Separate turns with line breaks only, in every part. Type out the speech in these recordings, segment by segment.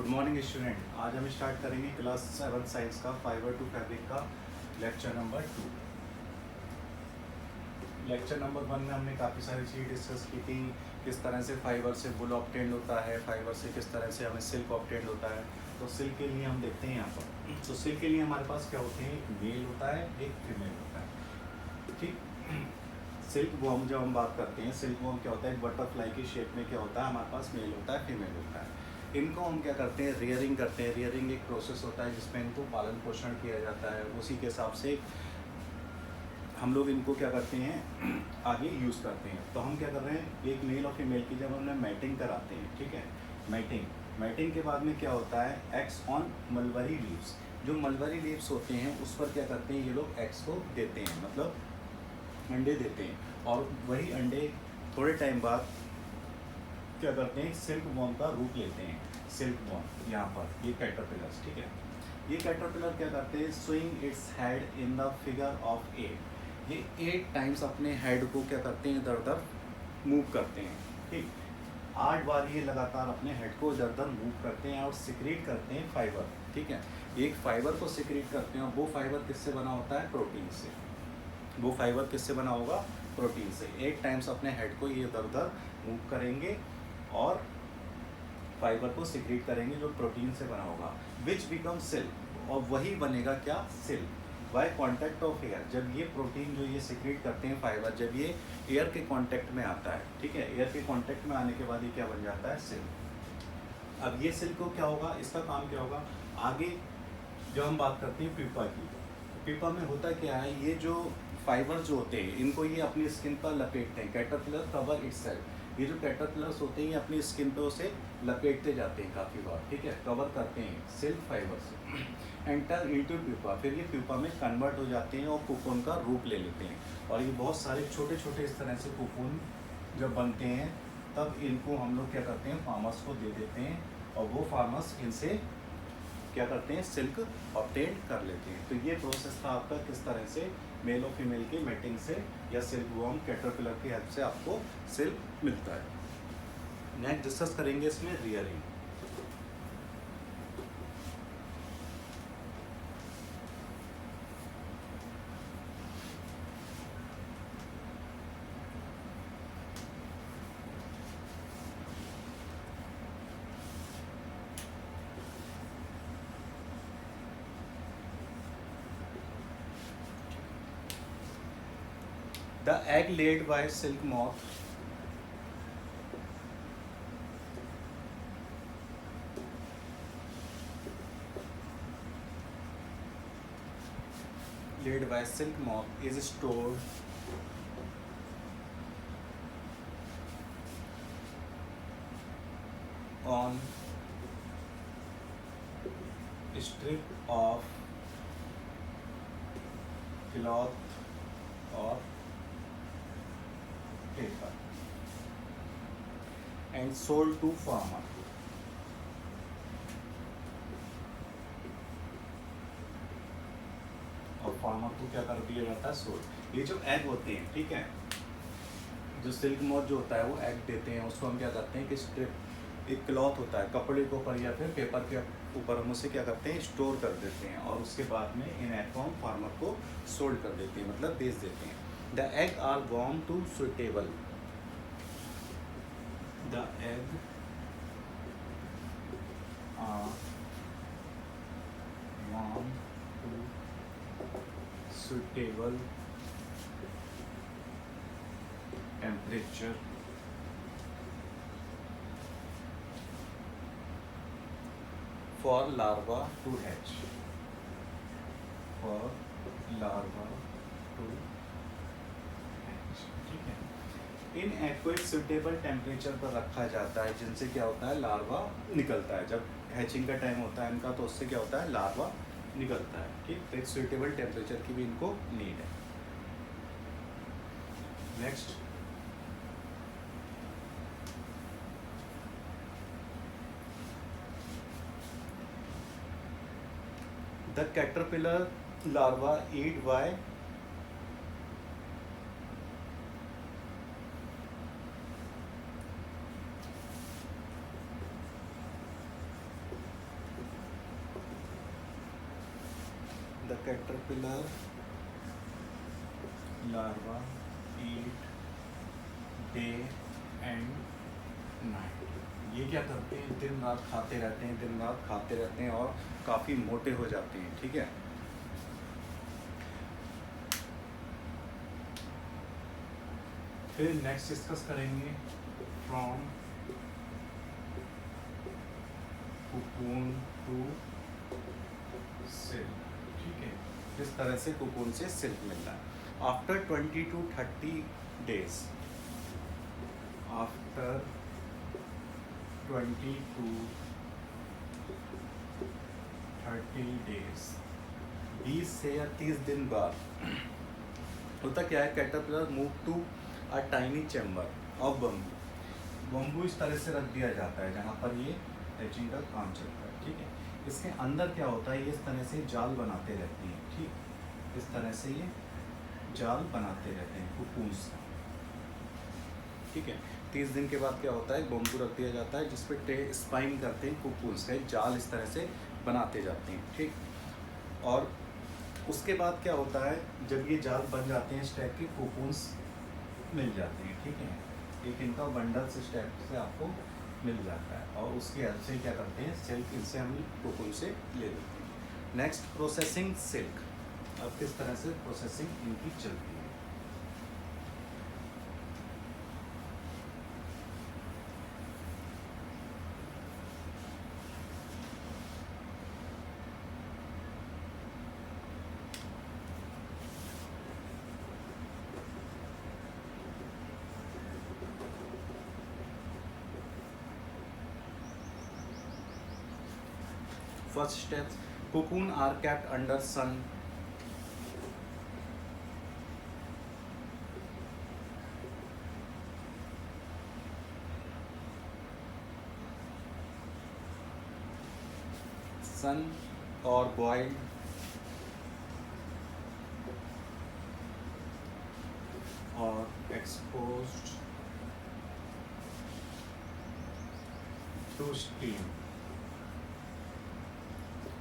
Good morning student. आज हम start करेंगे क्लास 7 साइंस का फाइबर टू फैब्रिक का लेक्चर नंबर 2। लेक्चर नंबर 1 में हमने काफ़ी सारी चीज़ डिस्कस की थी। किस तरह से फाइबर से वुल ऑब्टेंड होता है, फाइबर से किस तरह से हमें सिल्क ऑब्टेंड होता है। तो सिल्क के लिए हम देखते हैं यहाँ पर। तो सिल्क के लिए हमारे पास क्या होते हैं, एक मेल होता है, एक फीमेल होता है। ठीक। सिल्क वॉर्म जब हम बात करते हैं, सिल्क वॉर्म क्या होता है, एक बटरफ्लाई की शेप में क्या होता है, हमारे पास मेल होता है, फीमेल होता है। इनको हम क्या करते हैं, रियरिंग करते हैं। रियरिंग एक प्रोसेस होता है जिसमें इनको पालन पोषण किया जाता है। उसी के हिसाब से हम लोग इनको क्या करते हैं, आगे यूज़ करते हैं। तो हम क्या कर रहे हैं, एक मेल और फीमेल की जब हमने मैटिंग कराते हैं, ठीक है, मैटिंग के बाद में क्या होता है, एग्स ऑन मलबरी लीव्स। जो मलबरी लीव्स होते हैं उस पर क्या करते हैं, ये लोग एग्स को देते हैं, मतलब अंडे देते हैं। और वही अंडे थोड़े टाइम बाद क्या करते हैं, सिल्क वॉर्म का रूप लेते हैं। सिल्क वॉर्म यहाँ पर ये कैटरपिलर्स, ठीक है, ये कैटरपिलर क्या करते हैं, swing its head in the figure of 8। ये 8 टाइम्स अपने हेड को क्या करते हैं, इधर उधर मूव करते हैं। ठीक, 8 बार ये लगातार अपने हेड को इधर उधर मूव करते हैं और सिक्रीट करते हैं फाइबर। ठीक है, एक फाइबर को सिक्रीट करते हैं और वो फाइबर किससे बना होता है, प्रोटीन से। वो फाइबर किससे बना होगा, प्रोटीन से। 8 टाइम्स अपने हेड को ये इधर उधर मूव करेंगे और फाइबर को सिक्रीट करेंगे जो प्रोटीन से बना होगा, विच बिकम सिल्क। और वही बनेगा क्या, silk. By contact of air, जब ये प्रोटीन जो ये सिक्रीट करते हैं फाइबर, जब ये एयर के कॉन्टैक्ट में आता है, ठीक है, एयर के कॉन्टैक्ट में आने के बाद ये क्या बन जाता है, सिल्क। अब ये सिल्क को क्या होगा, इसका काम क्या होगा आगे। जब हम बात करते हैं प्यूपा की, प्यूपा में होता क्या है, ये जो फाइबर जो होते हैं इनको ये अपनी स्किन पर लपेटते हैं। कैटरपिलर कवर इटसेल्फ, ये जो कैटरपिलर्स होते हैं ये अपनी स्किन पे उसे लपेटते जाते हैं काफ़ी बार, ठीक है, कवर करते हैं सिल्क फाइबर से। एंटर इनटू प्यूपा, फिर ये प्यूपा में कन्वर्ट हो जाते हैं और कोकून का रूप ले लेते हैं। और ये बहुत सारे छोटे छोटे इस तरह से कोकून जब बनते हैं तब इनको हम लोग क्या करते हैं, फार्मर्स को दे देते हैं और वो फार्मर्स इनसे क्या करते हैं, सिल्क ऑब्टेन कर लेते हैं। तो ये प्रोसेस था आपका, किस तरह से मेल और फीमेल की मैटिंग से या सिल्क वॉर्म कैटरपिलर की हेल्प से आपको सिल्क मिलता है। नेक्स्ट डिस्कस करेंगे इसमें rearing. The egg laid by silk moth is stored on a strip of cloth or paper and sold to farmer। और फार्मर को क्या कर दिया जाता है, सोल्ड। ये जो एग होते हैं, ठीक है, जो सिल्क मॉथ जो होता है वो एग देते हैं, उसको हम क्या करते हैं कि स्ट्रिप, एक क्लॉथ होता है, कपड़े के ऊपर या फिर पेपर के ऊपर हम उसे क्या करते हैं, स्टोर कर देते हैं और उसके बाद में इन एग को हम फार्मर को सोल्ड कर देते हैं, मतलब बेच देते हैं। The egg are warm to suitable, the egg are warm to suitable temperature for larva to hatch, for larva to hatch, ठीक है। इन एग को एक सुटेबल टेम्परेचर पर रखा जाता है जिनसे क्या होता है, लार्वा निकलता है। जब हैचिंग का टाइम होता है इनका तो उससे क्या होता है, लार्वा निकलता है। ठीक, तो एक सुटेबल टेम्परेचर की भी इनको नीड है। Next, the caterpillar larva eat by caterpillar larva eat day and night. ये क्या करते हैं, दिन रात खाते रहते हैं, दिन रात खाते रहते हैं और काफ़ी मोटे हो जाते हैं। ठीक है, फिर नेक्स्ट डिस्कस करेंगे फ्रॉम कोकून टू सिल्क। ठीक है, किस तरह से कोकून से सिल्क मिल रहा है। After 20 to 30 days, after 20 to 30 days, 20 से या 30 दिन बाद होता क्या है, caterpillar move to a tiny chamber of bamboo. Bamboo इस तरह से रख दिया जाता है जहाँ पर ये हैचिंग का काम चलता है। ठीक है, इसके अंदर क्या होता है, ये इस तरह से जाल बनाते रहती हैं। ठीक, इस तरह से ये जाल बनाते रहते हैं कोकून्स का। ठीक है, 30 दिन के बाद क्या होता है, बम्बू रख दिया जाता है जिस पर स्पाइन करते हैं कोकून्स का, जाल इस तरह से बनाते जाते हैं। ठीक, और उसके बाद क्या होता है, जब ये जाल बन जाते हैं इस टाइप के कोकून्स मिल जाते हैं। ठीक है, एक इनका बंडल इस टाइप से आपको मिल जाता है और उसकी हेल्प से क्या करते हैं, सिल्क इनसे हम कोकून से ले लेते हैं। Next processing silk. अब किस तरह से प्रोसेसिंग इनकी चलती है। First steps, cocoon are kept under sun. Sun or boiled or exposed to steam.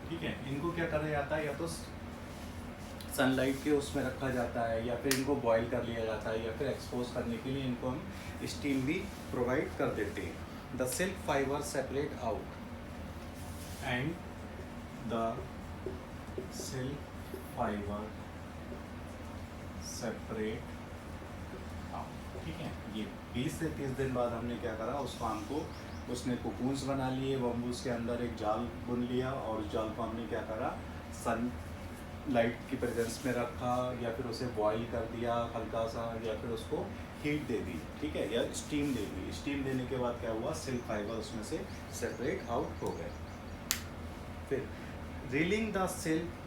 ठीक है, इनको क्या करा जाता है, या तो सनलाइट के उसमें रखा जाता है या फिर इनको बॉईल कर लिया जाता है या फिर एक्सपोज करने के लिए इनको हम स्टीम भी प्रोवाइड कर देते हैं। The silk fibre separate out and the silk fibre separate out. ठीक है, ये 20 से 30 दिन बाद हमने क्या करा, उस फार्म को उसने कोकून्स बना लिए, बम्बूस के अंदर एक जाल बुन लिया और उस जाल को हमने क्या करा, सन लाइट की प्रेजेंस में रखा या फिर उसे बॉईल कर दिया हल्का सा, या फिर उसको हीट दे दी। ठीक है, या स्टीम दे दी। स्टीम देने के बाद क्या हुआ, सिल्क फाइबर उसमें से सेपरेट आउट हो गए। फिर रीलिंग द सिल्क,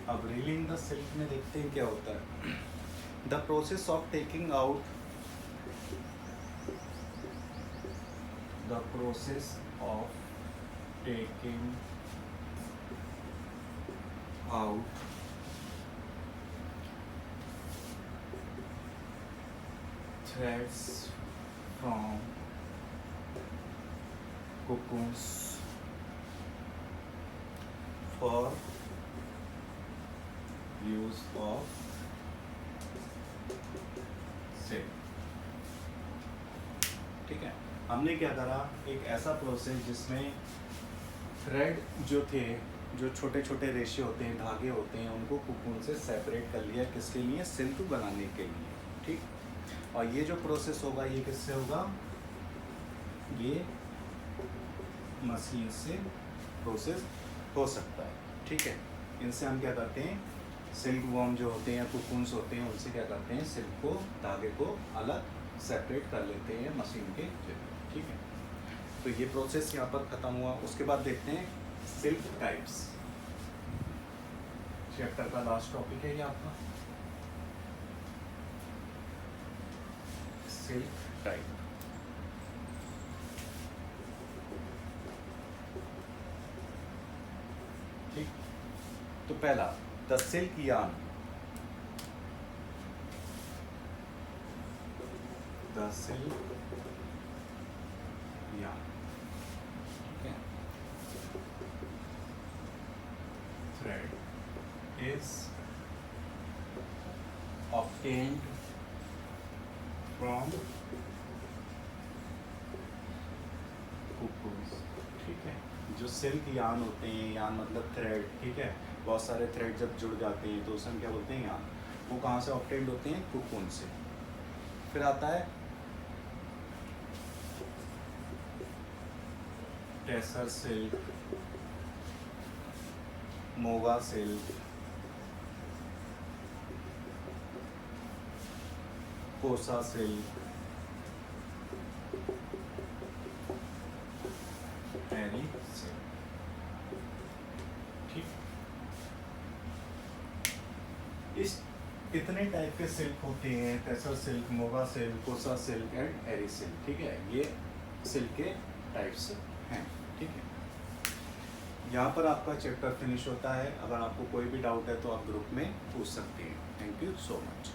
अब रीलिंग द सिल्क में देखते हैं क्या होता है। The process of taking out, the process of taking out threads from cocoons for use of silk। ठीक है, हमने क्या करा, एक ऐसा प्रोसेस जिसमें थ्रेड जो थे, जो छोटे छोटे रेशे होते हैं, धागे होते हैं, उनको कोकून से सेपरेट कर लिया। किसके लिए, सिल्क बनाने के लिए। ठीक, और ये जो प्रोसेस होगा ये किससे होगा, ये मशीन से प्रोसेस हो सकता है। ठीक है, इनसे हम क्या करते हैं, सिल्क वॉर्म जो होते हैं या कोकून्स होते हैं, उनसे क्या करते हैं, सिल्क को, धागे को अलग सेपरेट कर लेते हैं मशीन के जरिए। ठीक है, तो ये प्रोसेस यहाँ पर ख़त्म हुआ। उसके बाद देखते हैं सिल्क टाइप्स। चैप्टर का लास्ट टॉपिक है ये आपका, सिल्क टाइप। ठीक, तो पहला the silk yarn. The silk yarn, ठीक है। Thread is obtained from cuckoos, ठीक है। जो सिल्क यार्न होते हैं, यार्न मतलब थ्रेड, ठीक है, बहुत सारे थ्रेड जब जुड़ जाते हैं तो उसे हम क्या बोलते हैं, यार्न। वो कहाँ से ऑब्टेन्ड होते हैं, कुकून से। फिर आता है टेसर सिल्क, मोगा सिल्क, कोसा सिल्क, एरी सिल्क, ठीक। इस इतने टाइप के सिल्क होते हैं, टेसर सिल्क, मोगा सिल्क, कोसा सिल्क एंड एरी सिल्क, ठीक है। ये सिल्क के टाइप्स हैं, ठीक है। यहाँ पर आपका चैप्टर फिनिश होता है। अगर आपको कोई भी डाउट है तो आप ग्रुप में पूछ सकते हैं। Thank you so much.